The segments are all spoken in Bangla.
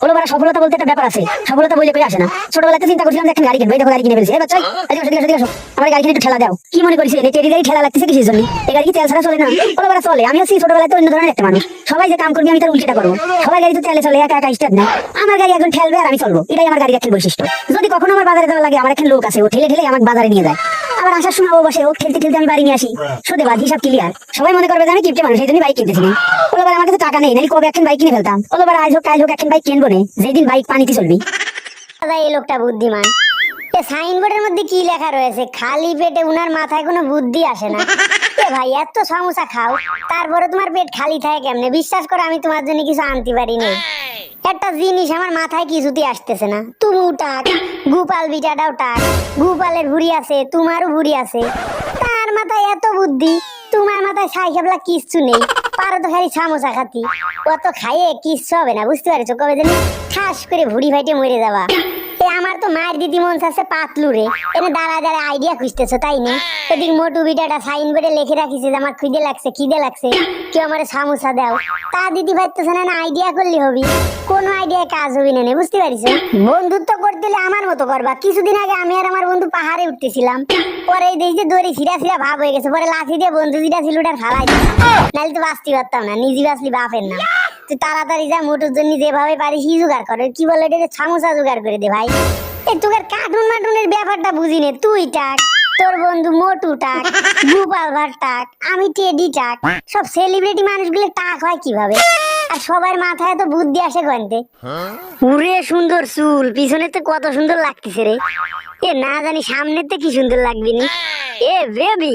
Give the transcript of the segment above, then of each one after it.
হলো বারা সফলতা বলতে একটা ব্যাপার আছে, সফলতা বলে কই আসে না। ছোটবেলাতে চিন্তা করছিলাম যে একটা গাড়ি কিনবো, এই দেখো গাড়ি কিনে ফেলছি। এই বাচ্চা এদিকে আসো, আমার গাড়ি কিনে একটু ঠেলা দাও। কি মনে করিস এই টেডি গাড়ি ঠেলা লাগতেছে কিসের জন্য? এই গাড়ি কি তেল ছাড়া চলে না? হলো বারা চলে। আমি হচ্ছি ছোটবেলায় তো অন্য ধরনের একটা মানুষ, সবাই যে কাম করবি আমি তার উল্টোটা করবো। সবাই গাড়ি তো তেলে চলে, একা একা স্টার্ট না। আমার গাড়ি একজন ঠেলবে আর আমি চলবো, এটাই আমার গাড়ির একটা বৈশিষ্ট্য। যদি কখনো আমার বাজারে যাওয়া লাগে, আমার একটা লোক আছে, ও ঠেলে ঠেলে আমাকে বাজারে নিয়ে যায়। আবার আসার সময় ও বসে, ও খেলতে খেলতে আমি বাড়ি নিয়ে আসি। শুধু বাদ হিসাব ক্লিয়ার। সবাই মনে করবে যে আমি কিপটে মানুষ, এই জন্য বাইক কিনতেছি না। বলো আমার কাছে টাকা নেই, নাকি কবে এখন বাইক কিনে ফেলতাম। বলো আজ হোক কাল হোক এখন বাইক কিনবো না, যেদিন বাইক পানিতে চলবি। এই লোকটা বুদ্ধিমান। সাইনবোর্ডের মধ্যে কি লেখা রয়েছে? খালি পেটে উনার মাথায় কোনো বুদ্ধি আসে না। ভাই এত সমোসা খাও, তারপরে তোমার পেট খালি থাকে কেমনে? বিশ্বাস করো আমি তোমার জন্য কিছু আনতে পারিনি। একটা জিনিস আমার মাথায় কিছুতেই আসতেছে না। তুমিও টাক, গোপাল বিটাটাও টাক, গোপালের ভুড়ি আছে, তোমারও ভুড়ি আছে, তার মাথায় এত বুদ্ধি, তোমার মাথায় সাইকেবলা কিচ্ছু নেই। পারো তো খালি সমোসা খাতি, কত খাইয়ে কিচ্ছু হবে না। বুঝতে পারছো? কবে জানি ঠাস করে ভুড়ি ফাইটে মরে যাবা। আমার তো মায়ের দিদি মন চাচ্ছে পাতলু রে, এনে দাঁড়া দাঁড়া আইডিয়া খুঁজতেছো তাই না? এদিক মোটু বিটাটা সাইনবোর্ডে লিখে রাখিছে যে আমার খিদে লাগছে, কেউ আমার সমোসা দাও। তা দিদি ভাবতেছে না আইডিয়া করলে হবি, কোনো আইডিয়া কাজ হবি না। বুঝতে পারিস? বন্ধুত্ব করতে হলে আমার মতো করবা। কিছুদিন আগে আমি আর আমার বন্ধু পাহাড়ে উঠতেছিলাম, পরে দেখি যে দড়ি ছিঁড়া ছিঁড়া ভাব হয়ে গেছে, পরে লাঠি দিয়ে বন্ধু যেটা ছিল ওটা ফালাই দিই, নাহলে তো বাঁচতে পারতাম না। নিজে বাঁচলি বাপের না। তুই তাড়াতাড়ি যা, মোটুর জন্য যেভাবে পারিস জোগাড় করে। কি বলে এটা? সমোসা জোগাড় করে দে ভাই। এই তোর কার্টুন মাটুনের ব্যাপারটা বুঝি নে। তুই টাক, তোর বন্ধু মোটু টাক, গোপাল ভাট টাক, আমি টেডি টাক। সব সেলিব্রিটি মানুষগুলো টাক হয় কিভাবে? আর সবার মাথায় তো বুদ্ধি আসে গন্তে। উরে সুন্দর চুল, পিছনে তো কত সুন্দর লাগতেছে রে। এ না জানি সামনেতে কি সুন্দর লাগবে নি। এ বেবি,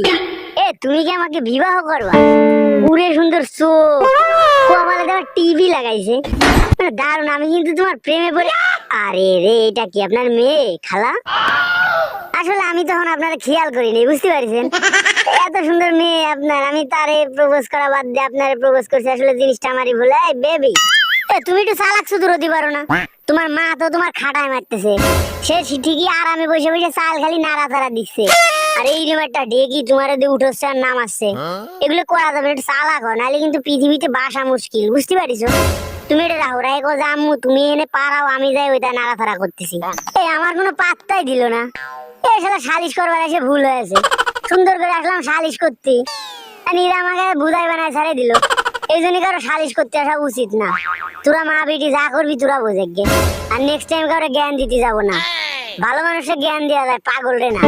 এ তুমি কি আমাকে বিবাহ করবা? উরে সুন্দর চোখ, কপালে তোমার টিভি লাগাইছে, দারুণ। আমি কিন্তু তোমার প্রেমে পড়ে। আরে রে, এটা কি আপনার মেয়ে খালা? আসলে আমি তখন আপনারা খেয়াল করিনি, বুঝতে পারছেন? এত সুন্দর মেয়ে আপনার, আমি তারে প্রপোজ করা বাদ দিয়ে আপনারে প্রপোজ করছি। আসলে জিনিসটা আমারই ভুল। এই বেবি, তুমি একটু চালাক শুধু হতে পারো না? তোমার মা তো তোমার খাটায় মারতেছে, সে ঠিকই আরামে বসে বসে চাল খালি নাড়াচাড়া দিচ্ছে। আর এই রিমারটা ডেকি তোমার উঠোচ্ছে আর নাম আসছে, এগুলো করা যাবে। একটু চালাক হয়, নাহলে কিন্তু পৃথিবীতে বাসা মুশকিল। বুঝতে পারিছো? তুমি এটা রাহো রাখো যে আম্মু তুমি এনে পারাও, আমি যাই ওইটা নাড়াচাড়া করতেছি। এই আমার কোনো পাত্তাই দিল না। এই সাথে সালিশ করবার এসে ভুল হয়েছে। সুন্দর করে আসলাম সালিশ করতে, নিজে আমাকে বুঝাই বানায় ছাড়ে দিল। এই জন্য কারো সালিশ করতে আসা উচিত না। তোরা মা বেটি যা করবি তোরা বোঝে গে। আর নেক্সট টাইম কারো জ্ঞান দিতে যাবো না। ভালো মানুষের জ্ঞান দেওয়া যায়, পাগল রে না।